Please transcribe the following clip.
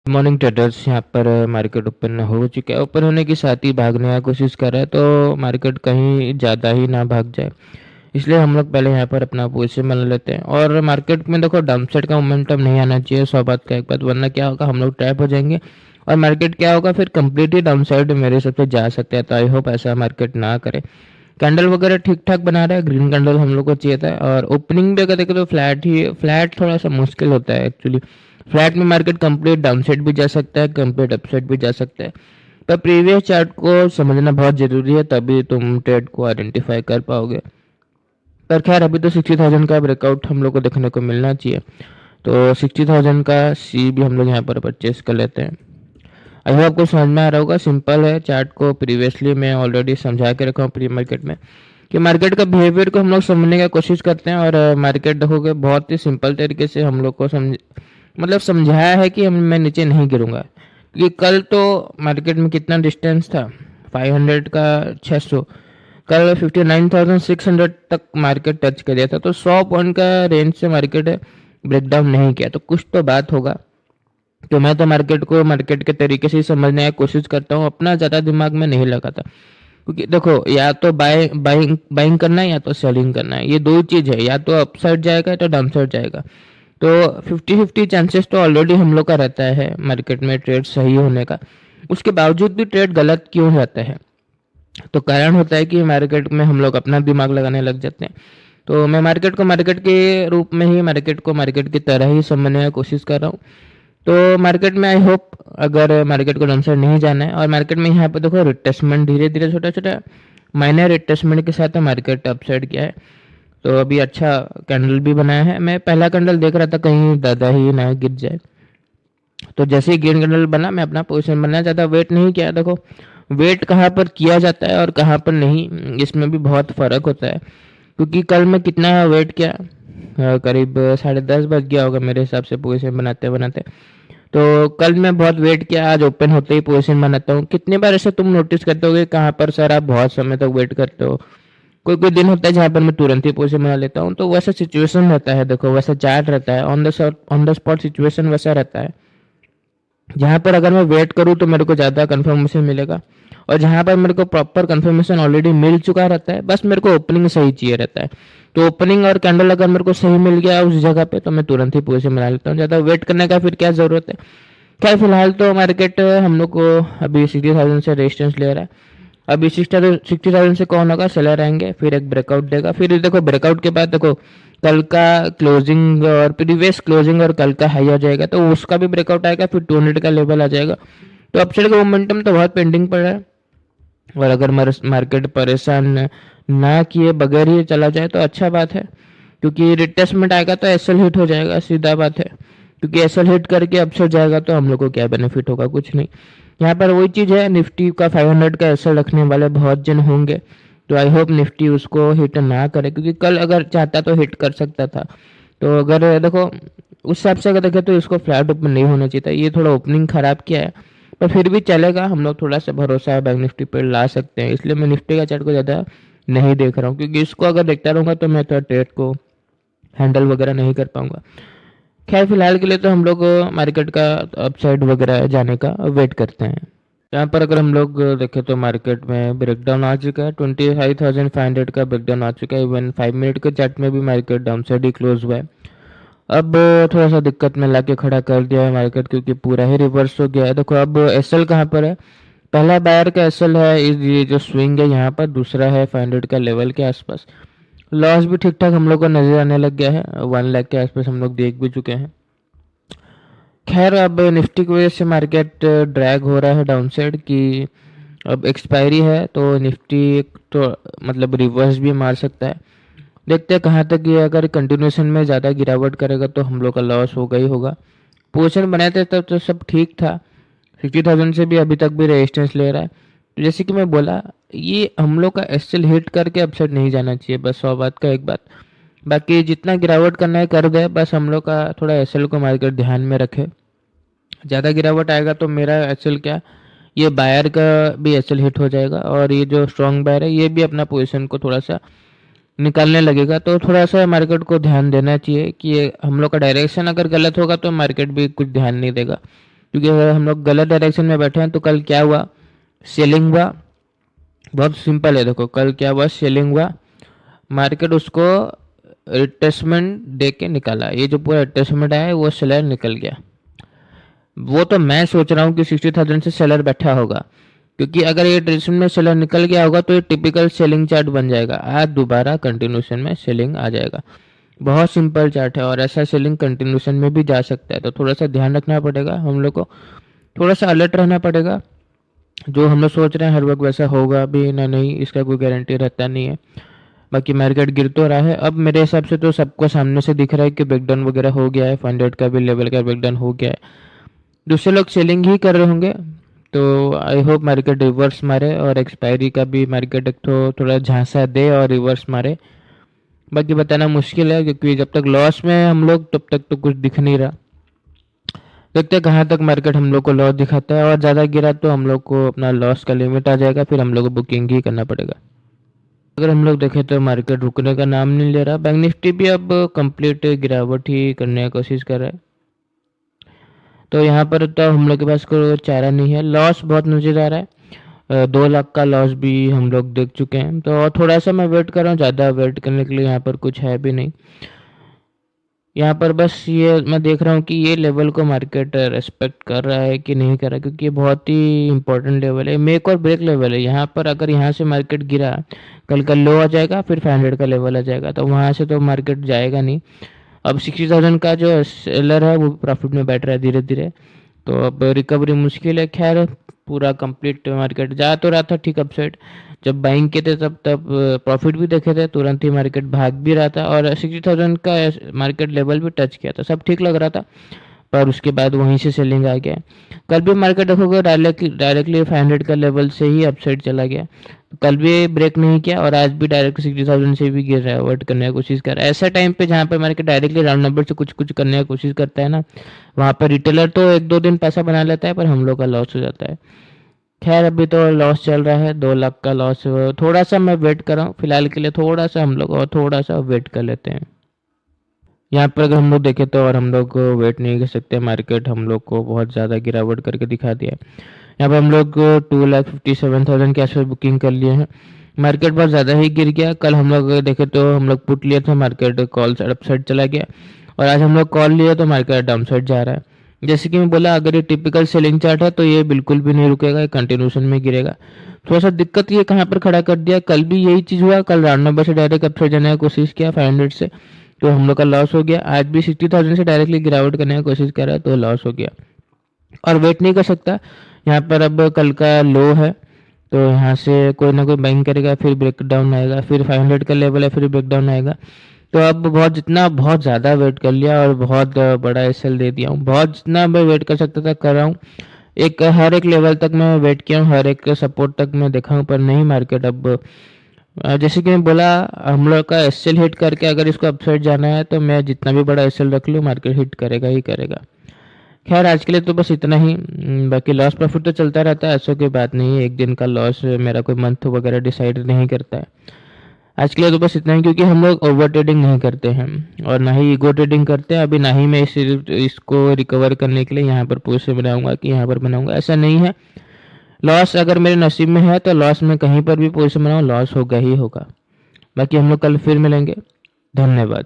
Morning traders यहाँ पर market open हो चुका है। ओपन होने के साथ ही भागने की कोशिश कर रहा है, तो मार्केट कहीं ज़्यादा ही ना भाग जाए, इसलिए हम लोग पहले यहाँ पर अपना पोजीशन बना लेते हैं। और मार्केट में देखो डाउन साइड का मोमेंटम नहीं आना चाहिए, 100 बात का एक बात, वरना क्या होगा, हम लोग ट्रैप हो जाएंगे और मार्केट क्या होगा, फिर कंप्लीटली डाउन साइड मेरे हिसाब से जा सकते हैं। तो आई होप ऐसा मार्केट ना करे। कैंडल वगैरह ठीक ठाक बना रहा है, ग्रीन कैंडल हम लोग को चाहिए था। और ओपनिंग भी अगर देखें तो फ्लैट थोड़ा सा मुश्किल होता है एक्चुअली। फ्लैट में मार्केट कंप्लीट डाउन साइड भी जा सकता है, कंप्लीट अप साइड भी जा सकता है। पर प्रीवियस चार्ट को समझना बहुत जरूरी है, तभी तुम ट्रेड को आइडेंटिफाई कर पाओगे। पर खैर अभी तो 60,000 का ब्रेकआउट हम लोग को देखने को मिलना चाहिए, तो 60,000 का सी भी हम लोग यहाँ पर परचेस कर लेते हैं। आई होप आपको समझ में आ रहा होगा। सिंपल है, चार्ट को प्रीवियसली मैं ऑलरेडी समझा के रखा हूँ प्री मार्केट में, कि मार्केट का बिहेवियर को हम लोग समझने की कोशिश करते हैं। और मार्केट देखोगे बहुत ही सिंपल तरीके से हम लोग को समझाया है कि मैं नीचे नहीं गिरूंगा। क्योंकि कल तो मार्केट में कितना डिस्टेंस था, 500 का 600, कल 59,600 तक मार्केट टच कर दिया था। तो 100 पॉइंट का रेंज से मार्केट ब्रेकडाउन नहीं किया, तो कुछ तो बात होगा। तो मैं तो मार्केट को मार्केट के तरीके से ही समझने की कोशिश करता हूँ, अपना ज़्यादा दिमाग में नहीं लगाता। क्योंकि देखो या तो बाइंग करना है या तो सेलिंग करना है, ये दो चीज़ है, या तो अप साइड जाएगा या तो डाउन साइड जाएगा। तो 50-50 चांसेस तो ऑलरेडी हम लोग का रहता है मार्केट में ट्रेड सही होने का। उसके बावजूद भी ट्रेड गलत क्यों जाता है, तो कारण होता है कि मार्केट में हम लोग अपना दिमाग लगाने लग जाते हैं। तो मैं मार्केट को मार्केट के रूप में ही, मार्केट को मार्केट की तरह ही समझने की कोशिश कर रहा हूँ। तो मार्केट में आई होप, अगर मार्केट को डाउन साइड नहीं जाना है, और मार्केट में यहाँ पे देखो रिट्रेसमेंट धीरे धीरे छोटा छोटा माइनर रिट्रेसमेंट के साथ मार्केट अप साइड किया है। तो अभी अच्छा कैंडल भी बनाया है। मैं पहला कैंडल देख रहा था कहीं ज़्यादा ही ना गिर जाए, तो जैसे ही ग्रीन कैंडल बना मैं अपना पोजीशन बनाया, ज़्यादा वेट नहीं किया। देखो वेट कहाँ पर किया जाता है और कहाँ पर नहीं, इसमें भी बहुत फ़र्क होता है। क्योंकि कल मैं कितना वेट किया, करीब 10:30 बज गया होगा मेरे हिसाब से पोजीशन बनाते बनाते। तो कल मैं बहुत वेट किया, आज ओपन होते ही पोजीशन बनाता हूँ। कितनी बार ऐसे तुम नोटिस करते होगे, कहाँ पर सर आप बहुत समय तक वेट करते हो। कोई कोई दिन होता है जहाँ पर मैं तुरंत ही पोजीशन बना लेता हूँ। तो वैसा सिचुएशन रहता है, देखो वैसा चार्ट रहता है, ऑन द स्पॉट सिचुएशन वैसा रहता है। जहाँ पर अगर मैं वेट करूँ तो मेरे को ज़्यादा कंफर्मेशन मिलेगा, और जहाँ पर मेरे को प्रॉपर कंफर्मेशन ऑलरेडी मिल चुका रहता है, बस मेरे को ओपनिंग सही चाहिए रहता है। तो ओपनिंग और कैंडल अगर मेरे को सही मिल गया उस जगह पे, तो मैं तुरंत ही पोजीशन बना लेता हूँ। ज़्यादा वेट करने का फिर क्या ज़रूरत है। खैर फिलहाल तो मार्केट हम लोग को अभी 60,000 से रेजिस्टेंस ले रहा है। अभी 60,000 से कौन होगा, सेलर आएंगे, फिर एक ब्रेकआउट देगा। फिर देखो ब्रेकआउट के बाद देखो कल का क्लोजिंग और प्रीवियस क्लोजिंग और कल का हाई आ जाएगा, तो उसका भी ब्रेकआउट आएगा, फिर 200 का लेवल आ जाएगा। तो अपसाइड का मोमेंटम तो बहुत पेंडिंग पड़ रहा है। और अगर मार्केट परेशान ना किए बगैर ही चला जाए तो अच्छा बात है, क्योंकि रिट्रेसमेंट आएगा तो एसएल हिट हो जाएगा, सीधा बात है। क्योंकि एसएल हिट करके अपसाइड जाएगा तो हम लोग को क्या बेनिफिट होगा, कुछ नहीं। यहाँ पर वही चीज़ है, निफ्टी का 500 का एसएल रखने वाले बहुत जन होंगे, तो आई होप निफ्टी उसको हिट ना करे, क्योंकि कल अगर चाहता तो हिट कर सकता था। तो अगर देखो उस हिसाब से अगर देखें तो इसको फ्लैट ओपन नहीं होना चाहिए था, ये थोड़ा ओपनिंग खराब किया है। पर फिर भी चलेगा, हम लोग थोड़ा सा भरोसा है बैंक निफ्टी पर ला सकते हैं, इसलिए मैं निफ्टी का चार्ट को ज़्यादा नहीं देख रहा हूँ। क्योंकि इसको अगर देखता रहूँगा तो मैं तो ट्रेड को हैंडल वगैरह नहीं कर पाऊंगा। खैर फिलहाल के लिए तो हम लोग मार्केट का अपसाइड वगैरह जाने का वेट करते हैं। यहाँ पर अगर हम लोग देखें तो मार्केट में ब्रेकडाउन आ चुका है, 25,500 का ब्रेकडाउन आ चुका है। इवन 5 मिनट के चार्ट में भी मार्केट डाउन साइड ही क्लोज हुआ है। अब थोड़ा सा दिक्कत में लाके खड़ा कर दिया है मार्केट, क्योंकि पूरा ही रिवर्स हो गया है। देखो अब एसएल कहाँ पर है, पहला बायर का एसएल है ये जो स्विंग है यहाँ पर, दूसरा है 500 का लेवल के आसपास। लॉस भी ठीक ठाक हम लोग को नजर आने लग गया है, 1 लाख के आसपास हम लोग देख भी चुके हैं। खैर अब निफ्टी की वजह से मार्केट ड्रैग हो रहा है डाउन साइड की, अब एक्सपायरी है तो निफ्टी तो मतलब रिवर्स भी मार सकता है। देखते हैं कहाँ तक ये अगर कंटिन्यूशन में ज़्यादा गिरावट करेगा तो हम लोग का लॉस होगा ही होगा। पोजीशन बनाए थे तब तो सब ठीक था, 60,000 से भी अभी तक भी रेजिस्टेंस ले रहा है। तो जैसे कि मैं बोला, ये हम लोग का एसएल हिट करके अपसाइड नहीं जाना चाहिए, बस 100 बात का एक बात। बाकी जितना गिरावट करना है कर दे, बस हम लोग का थोड़ा एसएल को मार्केट ध्यान में रखे। ज़्यादा गिरावट आएगा तो मेरा एसएल क्या, ये बायर का भी एसएल हिट हो जाएगा, और ये जो स्ट्रॉन्ग बायर है ये भी अपना पोजीशन को थोड़ा सा निकालने लगेगा, तो थोड़ा-सा मार्केट को ध्यान देना चाहिए कि ये हम लोग का डायरेक्शन अगर गलत होगा तो मार्केट भी कुछ ध्यान नहीं देगा। क्योंकि अगर हम लोग गलत डायरेक्शन में बैठे हैं तो कल क्या हुआ, सेलिंग हुआ। बहुत सिंपल है, देखो कल क्या हुआ, सेलिंग हुआ, मार्केट उसको रिट्रेसमेंट दे के निकाला। ये जो पूरा रिट्रेसमेंट आया है वो सेलर निकल गया। वो तो मैं सोच रहा हूँ कि 60,000 से सेलर बैठा होगा, क्योंकि अगर ये रिट्रेसमेंट में सेलर निकल गया होगा तो ये टिपिकल सेलिंग चार्ट बन जाएगा। आज दोबारा कंटिन्यूशन में सेलिंग आ जाएगा। बहुत सिंपल चार्ट है और ऐसा सेलिंग कंटिन्यूशन में भी जा सकता है। तो थोड़ा सा ध्यान रखना पड़ेगा हम लोग को, थोड़ा सा अलर्ट रहना पड़ेगा। जो हम लोग सोच रहे हैं हर वक्त वैसा होगा भी ना, नहीं, इसका कोई गारंटी रहता नहीं है। बाकी मार्केट गिर तो रहा है। अब मेरे हिसाब से तो सबको सामने से दिख रहा है कि ब्रेकडाउन वगैरह हो गया है, 500 का भी लेवल का ब्रेकडाउन हो गया है। दूसरे लोग सेलिंग ही कर रहे होंगे, तो आई होप मार्केट रिवर्स मारे और एक्सपायरी का भी मार्केट एक तो थोड़ा झांसा दे और रिवर्स मारे। बाकी बताना मुश्किल है, क्योंकि जब तक लॉस में हम लोग तब तक तो कुछ दिख नहीं रहा। देखते हैं कहाँ तक मार्केट हम लोग को लॉस दिखाता है, और ज़्यादा गिरा तो हम लोग को अपना लॉस का लिमिट आ जाएगा, फिर हम लोग को बुकिंग ही करना पड़ेगा। अगर हम लोग देखें तो मार्केट रुकने का नाम नहीं ले रहा। बैंक निफ्टी भी अब कंप्लीट गिरावट ही करने की कोशिश कर रहा है। तो यहाँ पर तो हम लोग के पास कोई चारा नहीं है, लॉस बहुत नज़र आ रहा है। 2 लाख का लॉस भी हम लोग देख चुके हैं। तो और थोड़ा सा मैं वेट कर रहा हूँ, ज़्यादा वेट करने के लिए यहाँ पर कुछ है भी नहीं। यहाँ पर बस ये मैं देख रहा हूँ कि ये लेवल को मार्केट रेस्पेक्ट कर रहा है कि नहीं कर रहा, क्योंकि ये बहुत ही इंपॉर्टेंट लेवल है, मेक और ब्रेक लेवल है। यहाँ पर अगर यहाँ से मार्केट गिरा, कल का लो आ जाएगा, फिर 500 का लेवल आ जाएगा, तो वहाँ से तो मार्केट जाएगा नहीं। अब 60,000 का जो सेलर है वो प्रॉफिट में बैठ रहा है धीरे धीरे, तो अब रिकवरी मुश्किल है। खैर पूरा कंप्लीट मार्केट जा तो रहा था ठीक अपसाइड, जब बाइंग के थे तब प्रॉफिट भी देखे थे, तुरंत ही मार्केट भाग भी रहा था और 60,000 का मार्केट लेवल भी टच किया था, सब ठीक लग रहा था। पर उसके बाद वहीं से सेलिंग आ गया। कल भी मार्केट देखोगे डायरेक्टली 500 का लेवल से ही अपसाइड चला गया। कल भी ब्रेक नहीं किया और आज भी डायरेक्ट 60,000 से भी गिर रहा है, अवॉइड करने की कोशिश कर रहा है। ऐसा टाइम पे जहाँ पे मार्केट डायरेक्टली राउंड नंबर से कुछ कुछ करने की कोशिश करता है ना, वहाँ पर रिटेलर तो 1-2 दिन पैसा बना लेता है, पर हम लोग का लॉस हो जाता है। खैर अभी तो लॉस चल रहा है, 2 लाख का लॉस। थोड़ा सा मैं वेट कर रहा हूँ फिलहाल के लिए, थोड़ा सा हम लोग और थोड़ा सा वेट कर लेते हैं। यहाँ पर अगर हम लोग देखें तो और हम लोग वेट नहीं कर सकते, मार्केट हम लोग को बहुत ज़्यादा गिरावट करके दिखा दिया है। यहाँ पर हम लोग 2,57,000 के आसपास बुकिंग कर लिए हैं। मार्केट बहुत ज़्यादा ही गिर गया। कल हम लोग देखे तो हम लोग पुट लिए थे, market call side up side चला गया, और आज हम लोग कॉल लिए तो मार्केट डाउन साइड जा रहा है। जैसे कि मैं बोला, अगर ये टिपिकल सेलिंग चार्ट है तो ये बिल्कुल भी नहीं रुकेगा, ये कंटिन्यूशन में गिरेगा। थोड़ा सा दिक्कत ये कहाँ पर खड़ा कर दिया, कल भी यही चीज़ हुआ। कल राउंड नंबर से डायरेक्ट अपसाइड जाने की कोशिश किया 500 से, तो हम लोग का लॉस हो गया। आज भी 60,000 से डायरेक्टली गिरावट करने की कोशिश कर रहा है, तो लॉस हो गया और वेट नहीं कर सकता। यहाँ पर अब कल का लो है, तो यहाँ से कोई ना कोई बाइंग करेगा, फिर ब्रेक डाउन आएगा, फिर 500 का लेवल है, फिर ब्रेक डाउन आएगा। तो अब बहुत ज़्यादा वेट कर लिया और बहुत बड़ा एसएल दे दिया हूँ। बहुत जितना मैं वेट कर सकता था कर रहा हूँ। हर एक लेवल तक मैं वेट किया हूँ, हर एक सपोर्ट तक मैं देखा हूँ, पर नहीं मार्केट अब जैसे कि मैं बोला, हम लोग का एसएल हिट करके अगर इसको अपसाइड जाना है तो मैं जितना भी बड़ा एसएल रख लूँ मार्केट हिट करेगा ही करेगा। खैर आज के लिए तो बस इतना ही। बाकी लॉस प्रॉफिट तो चलता रहता है, ऐसा कोई बात नहीं है। एक दिन का लॉस मेरा कोई मंथ वगैरह डिसाइड नहीं करता है। आज के लिए तो बस इतना ही, क्योंकि हम लोग ओवर ट्रेडिंग नहीं करते हैं और ना ही ईगो ट्रेडिंग करते हैं। अभी ना ही मैं इसको रिकवर करने के लिए यहाँ पर पोजीशन बनाऊंगा कि यहाँ पर बनाऊंगा, ऐसा नहीं है। लॉस अगर मेरे नसीब में है तो लॉस में कहीं पर भी पोजीशन बनाऊँ, लॉस होगा ही होगा। बाकी हम लोग कल फिर मिलेंगे। धन्यवाद।